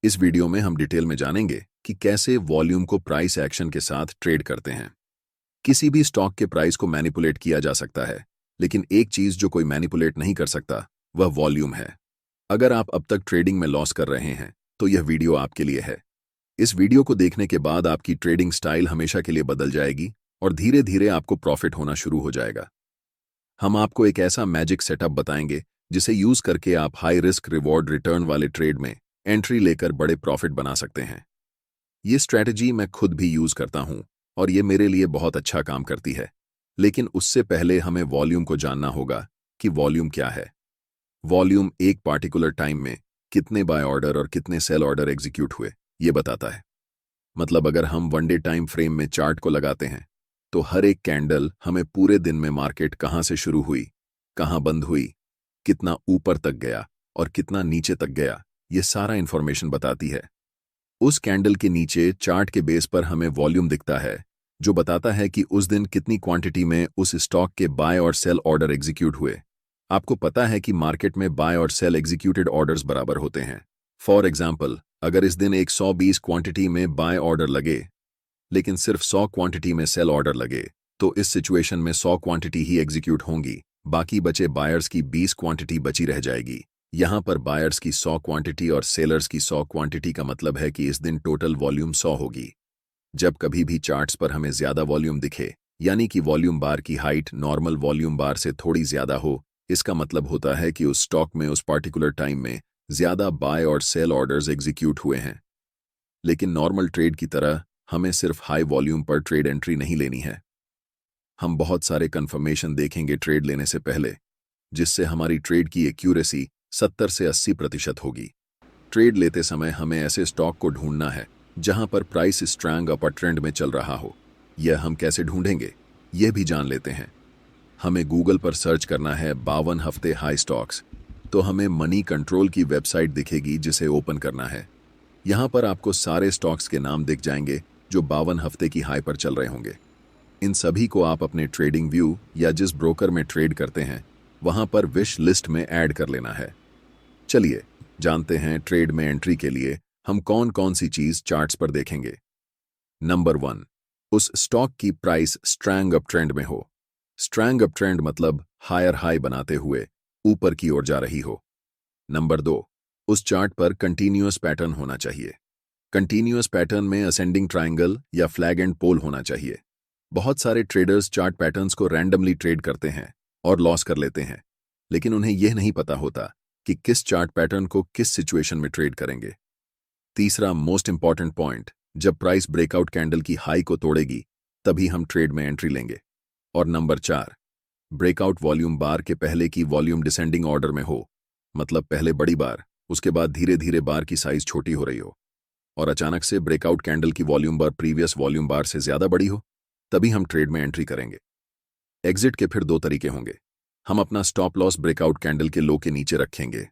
इस वीडियो में हम डिटेल में जानेंगे कि कैसे वॉल्यूम को प्राइस एक्शन के साथ ट्रेड करते हैं। किसी भी स्टॉक के प्राइस को मैनिपुलेट किया जा सकता है, लेकिन एक चीज जो कोई मैनिपुलेट नहीं कर सकता वह वॉल्यूम है। अगर आप अब तक ट्रेडिंग में लॉस कर रहे हैं तो यह वीडियो आपके लिए है। इस वीडियो को देखने के बाद आपकी ट्रेडिंग स्टाइल हमेशा के लिए बदल जाएगी और धीरे धीरे आपको प्रॉफिट होना शुरू हो जाएगा। हम आपको एक ऐसा मैजिक सेटअप बताएंगे जिसे यूज करके आप हाई रिस्क रिवॉर्ड रिटर्न वाले ट्रेड में एंट्री लेकर बड़े प्रॉफिट बना सकते हैं। ये स्ट्रैटेजी मैं खुद भी यूज करता हूं और ये मेरे लिए बहुत अच्छा काम करती है। लेकिन उससे पहले हमें वॉल्यूम को जानना होगा कि वॉल्यूम क्या है। वॉल्यूम एक पार्टिकुलर टाइम में कितने बाय ऑर्डर और कितने सेल ऑर्डर एग्जीक्यूट हुए ये बताता है। मतलब अगर हम वनडे टाइम फ्रेम में चार्ट को लगाते हैं तो हर एक कैंडल हमें पूरे दिन में मार्केट कहां से शुरू हुई, कहां बंद हुई, कितना ऊपर तक गया और कितना नीचे तक गया, ये सारा इंफॉर्मेशन बताती है। उस कैंडल के नीचे चार्ट के बेस पर हमें वॉल्यूम दिखता है जो बताता है कि उस दिन कितनी क्वांटिटी में उस स्टॉक के बाय और सेल ऑर्डर एग्जीक्यूट हुए। आपको पता है कि मार्केट में बाय और सेल एग्जीक्यूटेड ऑर्डर्स बराबर होते हैं। फॉर एग्जाम्पल, अगर इस दिन एक 120 क्वांटिटी में बाय ऑर्डर लगे लेकिन सिर्फ 100 क्वांटिटी में सेल ऑर्डर लगे तो इस सिचुएशन में 100 क्वांटिटी ही एग्जीक्यूट होंगी, बाकी बचे बायर्स की 20 क्वांटिटी बची रह जाएगी। यहां पर बायर्स की 100 क्वांटिटी और सेलर्स की 100 क्वांटिटी का मतलब है कि इस दिन टोटल वॉल्यूम 100 होगी। जब कभी भी चार्ट्स पर हमें ज्यादा वॉल्यूम दिखे, यानी कि वॉल्यूम बार की हाइट नॉर्मल वॉल्यूम बार से थोड़ी ज्यादा हो, इसका मतलब होता है कि उस स्टॉक में उस पार्टिकुलर टाइम में ज्यादा बाय और सेल ऑर्डर्स एग्जीक्यूट हुए हैं। लेकिन नॉर्मल ट्रेड की तरह हमें सिर्फ हाई वॉल्यूम पर ट्रेड एंट्री नहीं लेनी है। हम बहुत सारे कंफर्मेशन देखेंगे ट्रेड लेने से पहले, जिससे हमारी ट्रेड की एक्यूरेसी 70 से 80% होगी। ट्रेड लेते समय हमें ऐसे स्टॉक को ढूंढना है जहां पर प्राइस स्ट्रांग अपर ट्रेंड में चल रहा हो। यह हम कैसे ढूंढेंगे यह भी जान लेते हैं। हमें गूगल पर सर्च करना है 52 हफ्ते हाई स्टॉक्स, तो हमें मनी कंट्रोल की वेबसाइट दिखेगी जिसे ओपन करना है। यहां पर आपको सारे स्टॉक्स के नाम दिख जाएंगे जो 52 हफ्ते की हाई पर चल रहे होंगे। इन सभी को आप अपने ट्रेडिंग व्यू या जिस ब्रोकर में ट्रेड करते हैं वहां पर विश लिस्ट में ऐड कर लेना है। चलिए जानते हैं ट्रेड में एंट्री के लिए हम कौन कौन सी चीज चार्ट्स पर देखेंगे। नंबर 1, उस स्टॉक की प्राइस स्ट्रैंग अप ट्रेंड में हो। स्ट्रैंग अप ट्रेंड मतलब हायर हाई बनाते हुए ऊपर की ओर जा रही हो। नंबर 2, उस चार्ट पर कंटिन्यूअस पैटर्न होना चाहिए। कंटिन्यूअस पैटर्न में असेंडिंग ट्रायंगल या फ्लैग एंड पोल होना चाहिए। बहुत सारे ट्रेडर्स चार्ट पैटर्न्स को रैंडमली ट्रेड करते हैं और लॉस कर लेते हैं, लेकिन उन्हें यह नहीं पता होता कि किस चार्ट पैटर्न को किस सिचुएशन में ट्रेड करेंगे। तीसरा मोस्ट इंपॉर्टेंट पॉइंट, जब प्राइस ब्रेकआउट कैंडल की हाई को तोड़ेगी तभी हम ट्रेड में एंट्री लेंगे। और नंबर 4, ब्रेकआउट वॉल्यूम बार के पहले की वॉल्यूम डिसेंडिंग ऑर्डर में हो, मतलब पहले बड़ी बार, उसके बाद धीरे धीरे बार की साइज छोटी हो रही हो और अचानक से ब्रेकआउट कैंडल की वॉल्यूम बार प्रीवियस वॉल्यूम बार से ज्यादा बड़ी हो, तभी हम ट्रेड में एंट्री करेंगे। एग्जिट के फिर 2 तरीके होंगे। हम अपना स्टॉप लॉस ब्रेकआउट कैंडल के लो के नीचे रखेंगे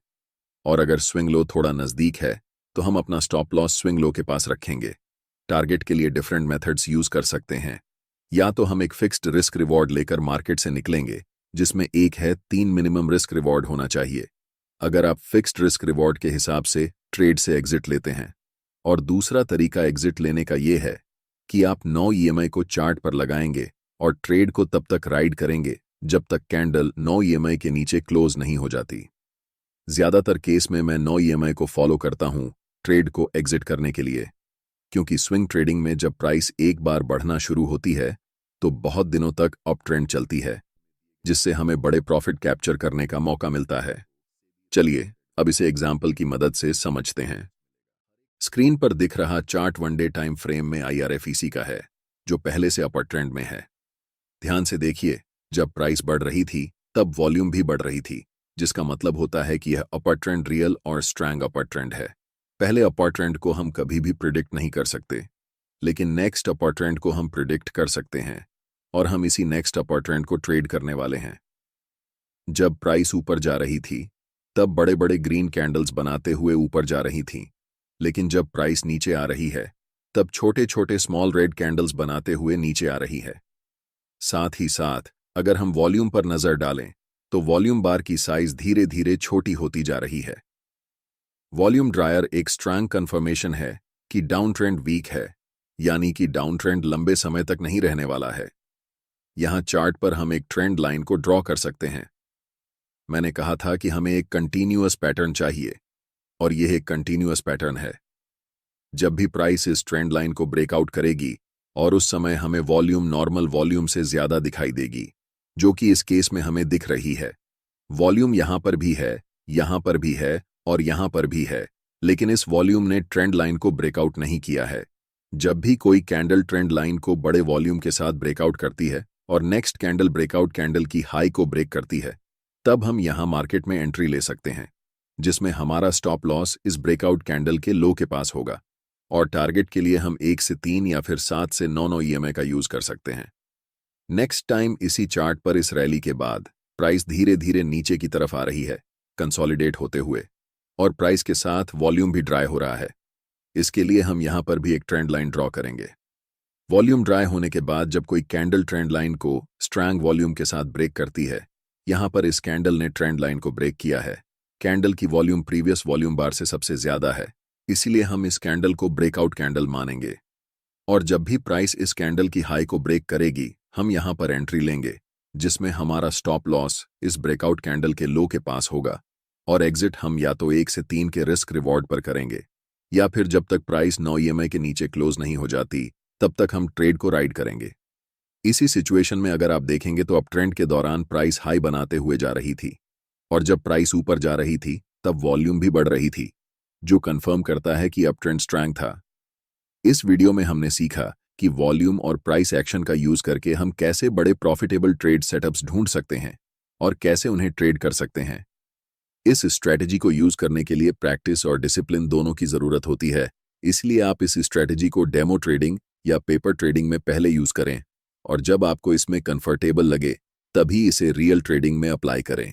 और अगर स्विंग लो थोड़ा नजदीक है तो हम अपना स्टॉप लॉस स्विंग लो के पास रखेंगे। टारगेट के लिए डिफरेंट मेथड्स यूज कर सकते हैं। या तो हम एक फिक्स्ड रिस्क रिवॉर्ड लेकर मार्केट से निकलेंगे जिसमें एक है 3 मिनिमम रिस्क रिवॉर्ड होना चाहिए। अगर आप फिक्स्ड रिस्क रिवॉर्ड के हिसाब से ट्रेड से एग्जिट लेते हैं। और दूसरा तरीका एग्जिट लेने का यह है कि आप 9 ईएमआई को चार्ट पर लगाएंगे और ट्रेड को तब तक राइड करेंगे जब तक कैंडल 9 ईएमआई के नीचे क्लोज नहीं हो जाती। ज्यादातर केस में मैं 9 ईएमआई को फॉलो करता हूं ट्रेड को एग्जिट करने के लिए, क्योंकि स्विंग ट्रेडिंग में जब प्राइस एक बार बढ़ना शुरू होती है तो बहुत दिनों तक अप ट्रेंड चलती है, जिससे हमें बड़े प्रॉफिट कैप्चर करने का मौका मिलता है। चलिए अब इसे एग्जाम्पल की मदद से समझते हैं। स्क्रीन पर दिख रहा चार्ट वनडे टाइम फ्रेम में IRFEC का है जो पहले से अपर ट्रेंड में है। ध्यान से देखिए, जब प्राइस बढ़ रही थी तब वॉल्यूम भी बढ़ रही थी, जिसका मतलब होता है कि यह अपर ट्रेंड रियल और स्ट्रैंग अपर ट्रेंड है। पहले अपर ट्रेंड को हम कभी भी प्रिडिक्ट नहीं कर सकते, लेकिन नेक्स्ट अपर ट्रेंड को हम प्रिडिक्ट कर सकते हैं और हम इसी नेक्स्ट अपर ट्रेंड को ट्रेड करने वाले हैं। जब प्राइस ऊपर जा रही थी तब बड़े बड़े ग्रीन कैंडल्स बनाते हुए ऊपर जा रही थीं, लेकिन जब प्राइस नीचे आ रही है तब छोटे छोटे स्मॉल रेड कैंडल्स बनाते हुए नीचे आ रही है। साथ ही साथ अगर हम वॉल्यूम पर नजर डालें तो वॉल्यूम बार की साइज धीरे धीरे छोटी होती जा रही है। वॉल्यूम ड्रायर एक स्ट्रांग कंफर्मेशन है कि डाउन ट्रेंड वीक है, यानी कि डाउन ट्रेंड लंबे समय तक नहीं रहने वाला है। यहां चार्ट पर हम एक ट्रेंड लाइन को ड्रॉ कर सकते हैं। मैंने कहा था कि हमें एक कंटीन्यूअस पैटर्न चाहिए, और यह एक कंटीन्यूअस पैटर्न है। जब भी प्राइस इस ट्रेंड लाइन को ब्रेकआउट करेगी और उस समय हमें वॉल्यूम नॉर्मल वॉल्यूम से ज्यादा दिखाई देगी, जो कि इस केस में हमें दिख रही है। वॉल्यूम यहां पर भी है, यहां पर भी है और यहां पर भी है, लेकिन इस वॉल्यूम ने ट्रेंड लाइन को ब्रेकआउट नहीं किया है। जब भी कोई कैंडल ट्रेंड लाइन को बड़े वॉल्यूम के साथ ब्रेकआउट करती है और नेक्स्ट कैंडल ब्रेकआउट कैंडल की हाई को ब्रेक करती है, तब हम यहां मार्केट में एंट्री ले सकते हैं, जिसमें हमारा स्टॉप लॉस इस ब्रेकआउट कैंडल के लो के पास होगा, और टारगेट के लिए हम 1 से 3 या फिर 7 से 9 ईएमए का यूज कर सकते हैं। नेक्स्ट टाइम इसी चार्ट पर इस रैली के बाद प्राइस धीरे धीरे नीचे की तरफ आ रही है, कंसोलिडेट होते हुए, और प्राइस के साथ वॉल्यूम भी ड्राई हो रहा है। इसके लिए हम यहां पर भी एक ट्रेंड लाइन ड्रॉ करेंगे। वॉल्यूम ड्राई होने के बाद जब कोई कैंडल ट्रेंड लाइन को स्ट्रांग वॉल्यूम के साथ ब्रेक करती है, यहां पर इस कैंडल ने ट्रेंड लाइन को ब्रेक किया है। कैंडल की वॉल्यूम प्रीवियस वॉल्यूम बार से सबसे ज्यादा है, इसीलिए हम इस कैंडल को ब्रेकआउट कैंडल मानेंगे। और जब भी प्राइस इस कैंडल की हाई को ब्रेक करेगी, हम यहां पर एंट्री लेंगे, जिसमें हमारा स्टॉप लॉस इस ब्रेकआउट कैंडल के लो के पास होगा, और एग्जिट हम या तो 1 से 3 के रिस्क रिवॉर्ड पर करेंगे, या फिर जब तक प्राइस 9 ईएमए के नीचे क्लोज नहीं हो जाती तब तक हम ट्रेड को राइड करेंगे। इसी सिचुएशन में अगर आप देखेंगे तो अप ट्रेंड के दौरान प्राइस हाई बनाते हुए जा रही थी, और जब प्राइस ऊपर जा रही थी तब वॉल्यूम भी बढ़ रही थी, जो कंफर्म करता है कि अप ट्रेंड स्ट्रांग था। इस वीडियो में हमने सीखा कि वॉल्यूम और प्राइस एक्शन का यूज करके हम कैसे बड़े प्रॉफिटेबल ट्रेड सेटअप्स ढूंढ सकते हैं और कैसे उन्हें ट्रेड कर सकते हैं। इस स्ट्रैटेजी को यूज करने के लिए प्रैक्टिस और डिसिप्लिन दोनों की जरूरत होती है, इसलिए आप इस स्ट्रैटेजी को डेमो ट्रेडिंग या पेपर ट्रेडिंग में पहले यूज करें, और जब आपको इसमें कंफर्टेबल लगे तभी इसे रियल ट्रेडिंग में अप्लाई करें।